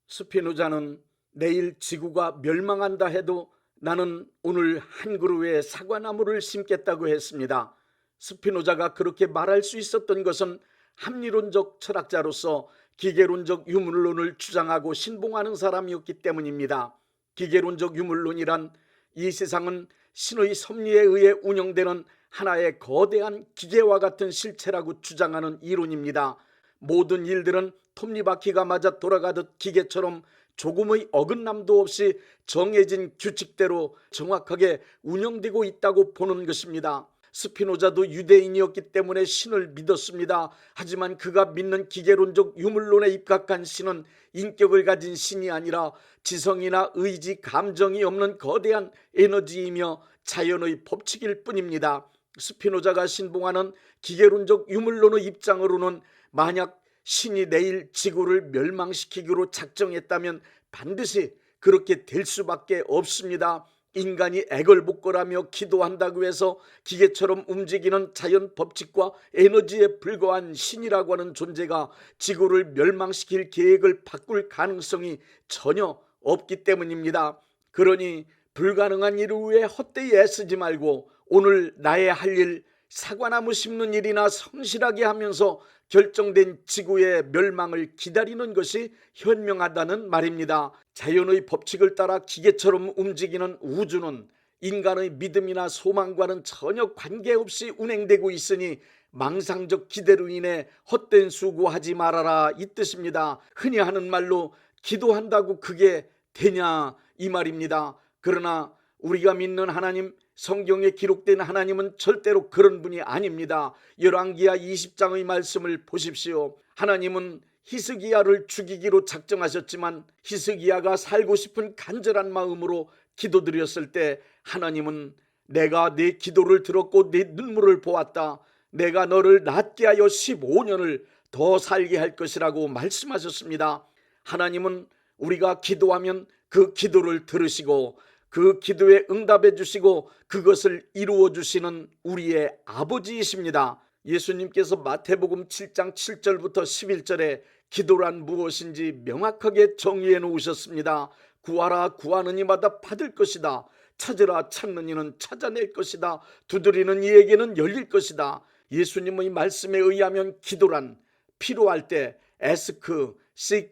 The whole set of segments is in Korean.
스피노자는 내일 지구가 멸망한다 해도 나는 오늘 한 그루의 사과나무를 심겠다고 했습니다. 스피노자가 그렇게 말할 수 있었던 것은 합리론적 철학자로서 기계론적 유물론을 주장하고 신봉하는 사람이었기 때문입니다. 기계론적 유물론이란 이 세상은 신의 섭리에 의해 운영되는 하나의 거대한 기계와 같은 실체라고 주장하는 이론입니다. 모든 일들은 톱니바퀴가 맞아 돌아가듯 기계처럼 조금의 어긋남도 없이 정해진 규칙대로 정확하게 운영되고 있다고 보는 것입니다. 스피노자도 유대인이었기 때문에 신을 믿었습니다. 하지만 그가 믿는 기계론적 유물론에 입각한 신은 인격을 가진 신이 아니라 지성이나 의지, 감정이 없는 거대한 에너지이며 자연의 법칙일 뿐입니다. 스피노자가 신봉하는 기계론적 유물론의 입장으로는 만약 신이 내일 지구를 멸망시키기로 작정했다면 반드시 그렇게 될 수밖에 없습니다. 인간이 애걸복걸하며 기도한다고 해서 기계처럼 움직이는 자연 법칙과 에너지에 불과한 신이라고 하는 존재가 지구를 멸망시킬 계획을 바꿀 가능성이 전혀 없기 때문입니다. 그러니 불가능한 일을 위해 헛되이 애쓰지 말고 오늘 나의 할 일, 사과나무 심는 일이나 성실하게 하면서 결정된 지구의 멸망을 기다리는 것이 현명하다는 말입니다. 자연의 법칙을 따라 기계처럼 움직이는 우주는 인간의 믿음이나 소망과는 전혀 관계없이 운행되고 있으니 망상적 기대로 인해 헛된 수고하지 말아라, 이 뜻입니다. 흔히 하는 말로 기도한다고 그게 되냐, 이 말입니다. 그러나 우리가 믿는 하나님, 성경에 기록된 하나님은 절대로 그런 분이 아닙니다. 열왕기하 20장의 말씀을 보십시오. 하나님은 히스기야를 죽이기로 작정하셨지만 히스기야가 살고 싶은 간절한 마음으로 기도드렸을 때 하나님은 내가 네 기도를 들었고 네 눈물을 보았다. 내가 너를 낫게 하여 15년을 더 살게 할 것이라고 말씀하셨습니다. 하나님은 우리가 기도하면 그 기도를 들으시고 그 기도에 응답해 주시고 그것을 이루어 주시는 우리의 아버지이십니다. 예수님께서 마태복음 7장 7절부터 11절에 기도란 무엇인지 명확하게 정의해 놓으셨습니다. 구하라, 구하는 이마다 받을 것이다. 찾으라, 찾는 이는 찾아낼 것이다. 두드리는 이에게는 열릴 것이다. 예수님의 말씀에 의하면 기도란 필요할 때 ask, seek,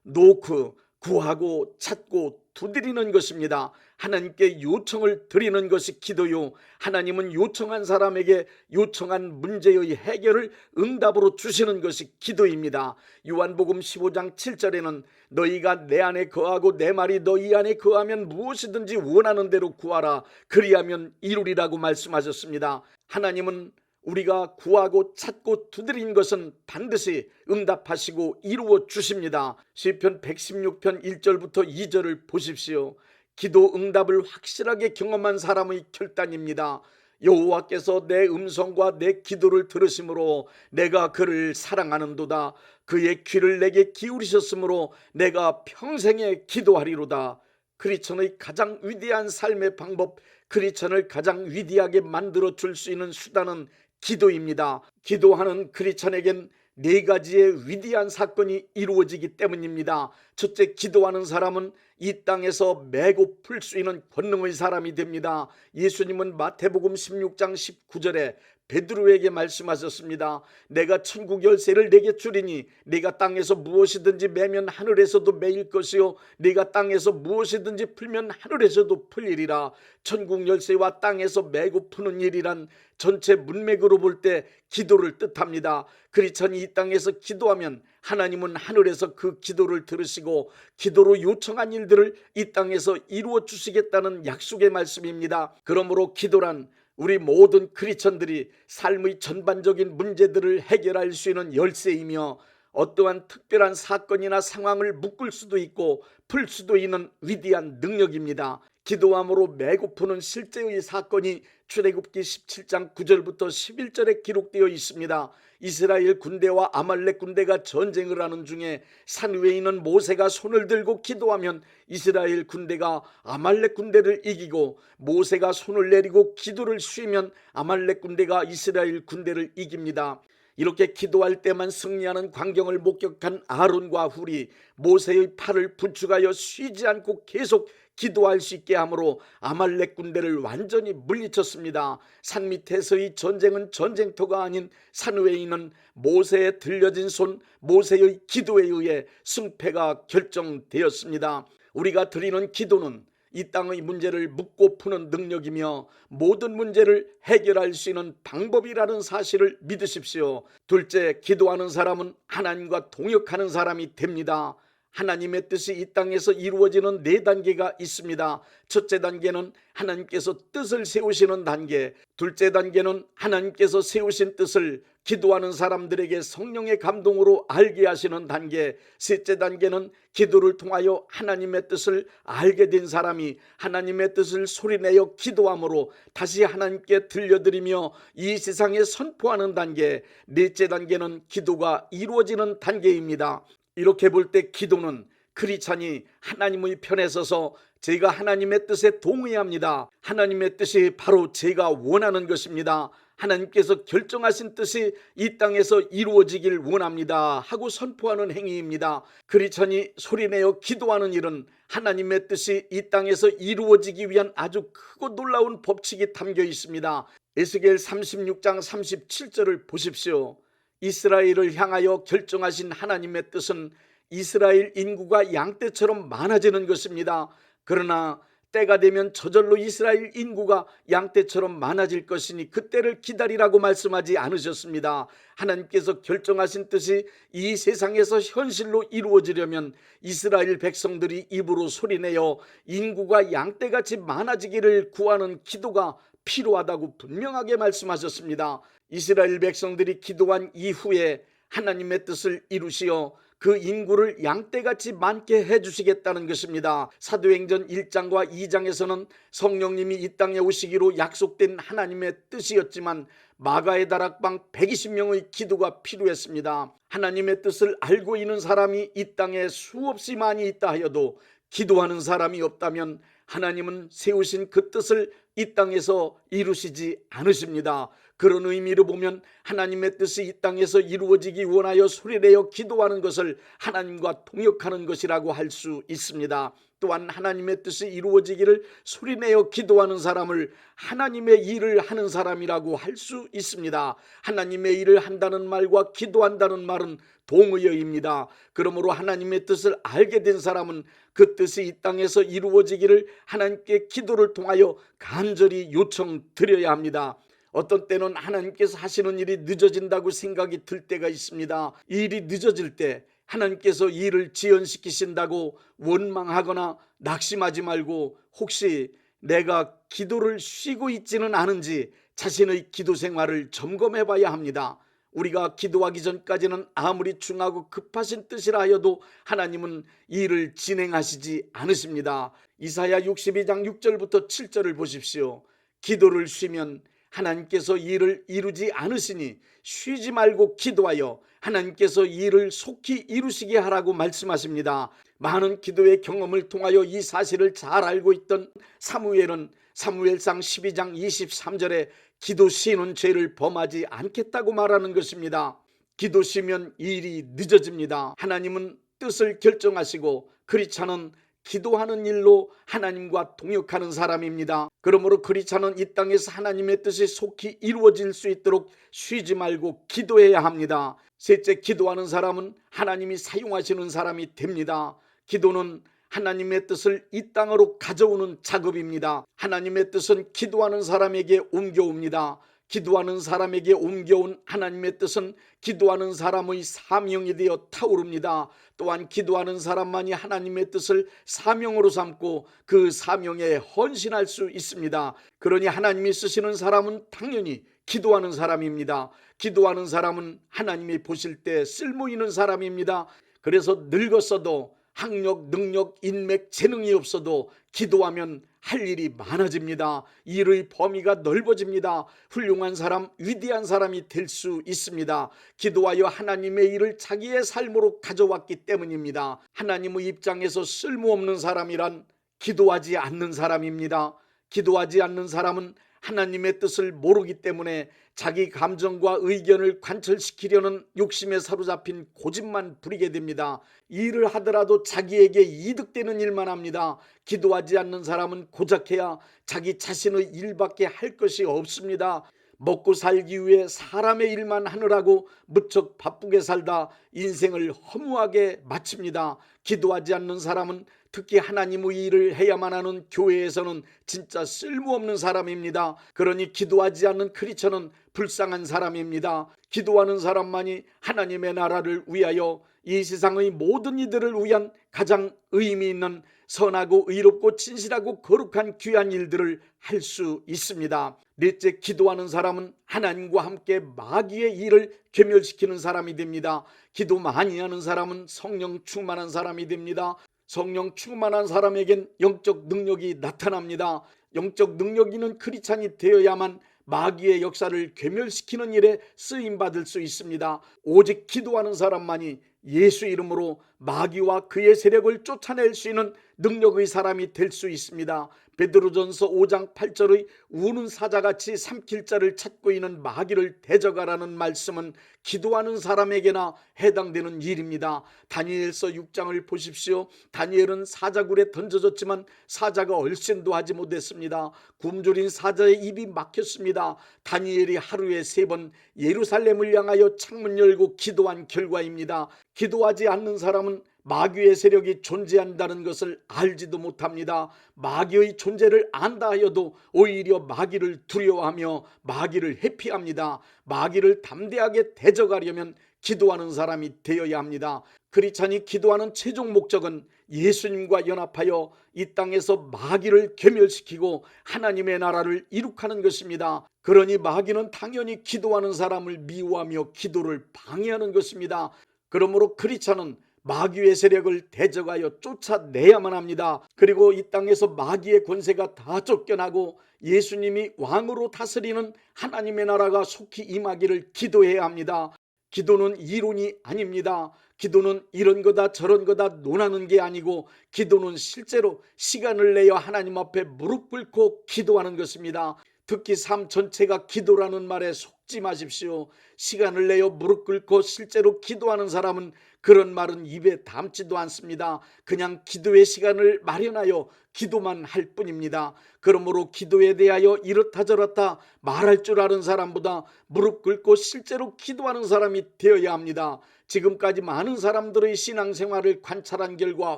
knock, 구하고 찾고 두드리는 것입니다. 하나님께 요청을 드리는 것이 기도요, 하나님은 요청한 사람에게 요청한 문제의 해결을 응답으로 주시는 것이 기도입니다. 요한복음 15장 7절에는 너희가 내 안에 거하고 내 말이 너희 안에 거하면 무엇이든지 원하는 대로 구하라, 그리하면 이루리라고 말씀하셨습니다. 하나님은 우리가 구하고 찾고 두드린 것은 반드시 응답하시고 이루어 주십니다. 시편 116편 1절부터 2절을 보십시오. 기도 응답을 확실하게 경험한 사람의 결단입니다. 여호와께서 내 음성과 내 기도를 들으심으로 내가 그를 사랑하는도다. 그의 귀를 내게 기울이셨으므로 내가 평생에 기도하리로다. 크리스천의 가장 위대한 삶의 방법, 크리스천을 가장 위대하게 만들어 줄 수 있는 수단은 기도입니다. 기도하는 크리스천에겐 네 가지의 위대한 사건이 이루어지기 때문입니다. 첫째, 기도하는 사람은 이 땅에서 매고 풀 수 있는 권능의 사람이 됩니다. 예수님은 마태복음 16장 19절에 베드로에게 말씀하셨습니다. 내가 천국 열쇠를 내게 주리니 네가 땅에서 무엇이든지 매면 하늘에서도 매일 것이요 네가 땅에서 무엇이든지 풀면 하늘에서도 풀리리라. 천국 열쇠와 땅에서 매고 푸는 일이란 전체 문맥으로 볼 때 기도를 뜻합니다. 크리스천이 이 땅에서 기도하면 하나님은 하늘에서 그 기도를 들으시고 기도로 요청한 일들을 이 땅에서 이루어 주시겠다는 약속의 말씀입니다. 그러므로 기도란 우리 모든 크리스천들이 삶의 전반적인 문제들을 해결할 수 있는 열쇠이며 어떠한 특별한 사건이나 상황을 묶을 수도 있고 풀 수도 있는 위대한 능력입니다. 기도함으로 매고 푸는 실제의 사건이 출애굽기 17장 9절부터 11절에 기록되어 있습니다. 이스라엘 군대와 아말렉 군대가 전쟁을 하는 중에 산 위에 있는 모세가 손을 들고 기도하면 이스라엘 군대가 아말렉 군대를 이기고, 모세가 손을 내리고 기도를 쉬면 아말렉 군대가 이스라엘 군대를 이깁니다. 이렇게 기도할 때만 승리하는 광경을 목격한 아론과 훌이 모세의 팔을 부축하여 쉬지 않고 계속 기도할 수 있게 하므로 아말렉 군대를 완전히 물리쳤습니다. 산 밑에서의 전쟁은 전쟁터가 아닌 산 위에 있는 모세의 들려진 손, 모세의 기도에 의해 승패가 결정되었습니다. 우리가 드리는 기도는 이 땅의 문제를 묻고 푸는 능력이며 모든 문제를 해결할 수 있는 방법이라는 사실을 믿으십시오. 둘째, 기도하는 사람은 하나님과 동역하는 사람이 됩니다. 하나님의 뜻이 이 땅에서 이루어지는 4단계가 있습니다. 첫째 단계는 하나님께서 뜻을 세우시는 단계, 둘째 단계는 하나님께서 세우신 뜻을 기도하는 사람들에게 성령의 감동으로 알게 하시는 단계, 셋째 단계는 기도를 통하여 하나님의 뜻을 알게 된 사람이 하나님의 뜻을 소리내어 기도함으로 다시 하나님께 들려드리며 이 세상에 선포하는 단계, 넷째 단계는 기도가 이루어지는 단계입니다. 이렇게 볼 때 기도는 크리스찬이 하나님의 편에 서서 제가 하나님의 뜻에 동의합니다. 하나님의 뜻이 바로 제가 원하는 것입니다. 하나님께서 결정하신 뜻이 이 땅에서 이루어지길 원합니다 하고 선포하는 행위입니다. 크리스찬이 소리내어 기도하는 일은 하나님의 뜻이 이 땅에서 이루어지기 위한 아주 크고 놀라운 법칙이 담겨 있습니다. 에스겔 36장 37절을 보십시오. 이스라엘을 향하여 결정하신 하나님의 뜻은 이스라엘 인구가 양떼처럼 많아지는 것입니다. 그러나 때가 되면 저절로 이스라엘 인구가 양떼처럼 많아질 것이니 그때를 기다리라고 말씀하지 않으셨습니다. 하나님께서 결정하신 뜻이 이 세상에서 현실로 이루어지려면 이스라엘 백성들이 입으로 소리내어 인구가 양떼같이 많아지기를 구하는 기도가 필요하다고 분명하게 말씀하셨습니다. 이스라엘 백성들이 기도한 이후에 하나님의 뜻을 이루시어 그 인구를 양떼같이 많게 해주시겠다는 것입니다. 사도행전 1장과 2장에서는 성령님이 이 땅에 오시기로 약속된 하나님의 뜻이었지만 마가의 다락방 120명의 기도가 필요했습니다. 하나님의 뜻을 알고 있는 사람이 이 땅에 수없이 많이 있다 하여도 기도하는 사람이 없다면 하나님은 세우신 그 뜻을 이 땅에서 이루시지 않으십니다. 그런 의미로 보면 하나님의 뜻이 이 땅에서 이루어지기 원하여 소리내어 기도하는 것을 하나님과 동역하는 것이라고 할 수 있습니다. 또한 하나님의 뜻이 이루어지기를 소리내어 기도하는 사람을 하나님의 일을 하는 사람이라고 할 수 있습니다. 하나님의 일을 한다는 말과 기도한다는 말은 동의어입니다. 그러므로 하나님의 뜻을 알게 된 사람은 그 뜻이 이 땅에서 이루어지기를 하나님께 기도를 통하여 간절히 요청드려야 합니다. 어떤 때는 하나님께서 하시는 일이 늦어진다고 생각이 들 때가 있습니다. 일이 늦어질 때 하나님께서 일을 지연시키신다고 원망하거나 낙심하지 말고 혹시 내가 기도를 쉬고 있지는 않은지 자신의 기도 생활을 점검해 봐야 합니다. 우리가 기도하기 전까지는 아무리 중하고 급하신 뜻이라 하여도 하나님은 일을 진행하시지 않으십니다. 이사야 62장 6절부터 7절을 보십시오. 기도를 쉬면 하나님께서 일을 이루지 않으시니 쉬지 말고 기도하여 하나님께서 일을 속히 이루시게 하라고 말씀하십니다. 많은 기도의 경험을 통하여 이 사실을 잘 알고 있던 사무엘은 사무엘상 12장 23절에 기도 쉬는 죄를 범하지 않겠다고 말하는 것입니다. 기도 쉬면 일이 늦어집니다. 하나님은 뜻을 결정하시고 크리스찬은 기도하는 일로 하나님과 동역하는 사람입니다. 그러므로 크리스찬은 이 땅에서 하나님의 뜻이 속히 이루어질 수 있도록 쉬지 말고 기도해야 합니다. 셋째, 기도하는 사람은 하나님이 사용하시는 사람이 됩니다. 기도는 하나님의 뜻을 이 땅으로 가져오는 작업입니다. 하나님의 뜻은 기도하는 사람에게 옮겨옵니다. 기도하는 사람에게 옮겨온 하나님의 뜻은 기도하는 사람의 사명이 되어 타오릅니다. 또한 기도하는 사람만이 하나님의 뜻을 사명으로 삼고 그 사명에 헌신할 수 있습니다. 그러니 하나님이 쓰시는 사람은 당연히 기도하는 사람입니다. 기도하는 사람은 하나님이 보실 때 쓸모있는 사람입니다. 그래서 늙었어도 학력, 능력, 인맥, 재능이 없어도 기도하면 할 일이 많아집니다. 일의 범위가 넓어집니다. 훌륭한 사람, 위대한 사람이 될 수 있습니다. 기도하여 하나님의 일을 자기의 삶으로 가져왔기 때문입니다. 하나님의 입장에서 쓸모없는 사람이란 기도하지 않는 사람입니다. 기도하지 않는 사람은 하나님의 뜻을 모르기 때문에 자기 감정과 의견을 관철시키려는 욕심에 사로잡힌 고집만 부리게 됩니다. 일을 하더라도 자기에게 이득되는 일만 합니다. 기도하지 않는 사람은 고작해야 자기 자신의 일밖에 할 것이 없습니다. 먹고 살기 위해 사람의 일만 하느라고 무척 바쁘게 살다 인생을 허무하게 마칩니다. 기도하지 않는 사람은, 특히 하나님의 일을 해야만 하는 교회에서는 진짜 쓸모없는 사람입니다. 그러니 기도하지 않는 크리스천은 불쌍한 사람입니다. 기도하는 사람만이 하나님의 나라를 위하여 이 세상의 모든 이들을 위한 가장 의미 있는 선하고 의롭고 진실하고 거룩한 귀한 일들을 할 수 있습니다. 넷째, 기도하는 사람은 하나님과 함께 마귀의 일을 괴멸시키는 사람이 됩니다. 기도 많이 하는 사람은 성령 충만한 사람이 됩니다. 성령 충만한 사람에겐 영적 능력이 나타납니다. 영적 능력 있는 크리스찬이 되어야만 마귀의 역사를 괴멸시키는 일에 쓰임받을 수 있습니다. 오직 기도하는 사람만이 예수 이름으로 마귀와 그의 세력을 쫓아낼 수 있는 능력의 사람이 될 수 있습니다. 베드로전서 5장 8절의 우는 사자같이 삼킬 자를 찾고 있는 마귀를 대적하라는 말씀은 기도하는 사람에게나 해당되는 일입니다. 다니엘서 6장을 보십시오. 다니엘은 사자굴에 던져졌지만 사자가 얼씬도 하지 못했습니다. 굶주린 사자의 입이 막혔습니다. 다니엘이 하루에 3번 예루살렘을 향하여 창문 열고 기도한 결과입니다. 기도하지 않는 사람은 마귀의 세력이 존재한다는 것을 알지도 못합니다. 마귀의 존재를 안다 하여도 오히려 마귀를 두려워하며 마귀를 회피합니다. 마귀를 담대하게 대적하려면 기도하는 사람이 되어야 합니다. 크리스찬이 기도하는 최종 목적은 예수님과 연합하여 이 땅에서 마귀를 괴멸시키고 하나님의 나라를 이룩하는 것입니다. 그러니 마귀는 당연히 기도하는 사람을 미워하며 기도를 방해하는 것입니다. 그러므로 크리스찬은 마귀의 세력을 대적하여 쫓아내야만 합니다. 그리고 이 땅에서 마귀의 권세가 다 쫓겨나고 예수님이 왕으로 다스리는 하나님의 나라가 속히 임하기를 기도해야 합니다. 기도는 이론이 아닙니다. 기도는 이런 거다 저런 거다 논하는 게 아니고 기도는 실제로 시간을 내어 하나님 앞에 무릎 꿇고 기도하는 것입니다. 특히 삶 전체가 기도라는 말에 속지 마십시오. 시간을 내어 무릎 꿇고 실제로 기도하는 사람은 그런 말은 입에 담지도 않습니다. 그냥 기도의 시간을 마련하여 기도만 할 뿐입니다. 그러므로 기도에 대하여 이렇다 저렇다 말할 줄 아는 사람보다 무릎 꿇고 실제로 기도하는 사람이 되어야 합니다. 지금까지 많은 사람들의 신앙생활을 관찰한 결과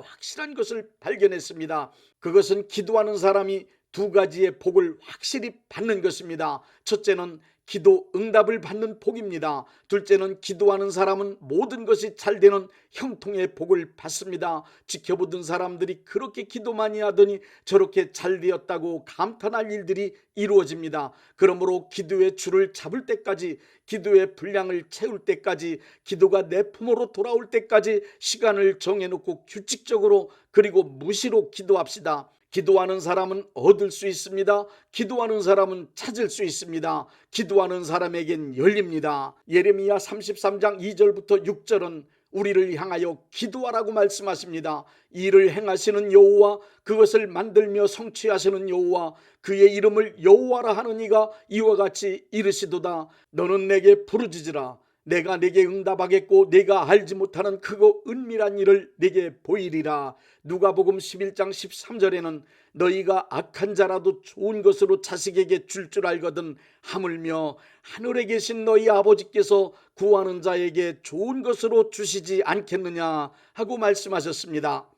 확실한 것을 발견했습니다. 그것은 기도하는 사람이 2가지의 복을 확실히 받는 것입니다. 첫째는 기도 응답을 받는 복입니다. 둘째는 기도하는 사람은 모든 것이 잘 되는 형통의 복을 받습니다. 지켜보던 사람들이 그렇게 기도 많이 하더니 저렇게 잘 되었다고 감탄할 일들이 이루어집니다. 그러므로 기도의 줄을 잡을 때까지, 기도의 분량을 채울 때까지, 기도가 내 품으로 돌아올 때까지 시간을 정해놓고 규칙적으로 그리고 무시로 기도합시다. 기도하는 사람은 얻을 수 있습니다. 기도하는 사람은 찾을 수 있습니다. 기도하는 사람에겐 열립니다. 예레미야 33장 2절부터 6절은 우리를 향하여 기도하라고 말씀하십니다. 이를 행하시는 여호와, 그것을 만들며 성취하시는 여호와, 그의 이름을 여호와라 하는 이가 이와 같이 이르시도다. 너는 내게 부르짖으라. 내가 내게 응답하겠고 내가 알지 못하는 크고 은밀한 일을 내게 보이리라. 누가복음 11장 13절에는 너희가 악한 자라도 좋은 것으로 자식에게 줄 알거든 하물며 하늘에 계신 너희 아버지께서 구하는 자에게 좋은 것으로 주시지 않겠느냐 하고 말씀하셨습니다.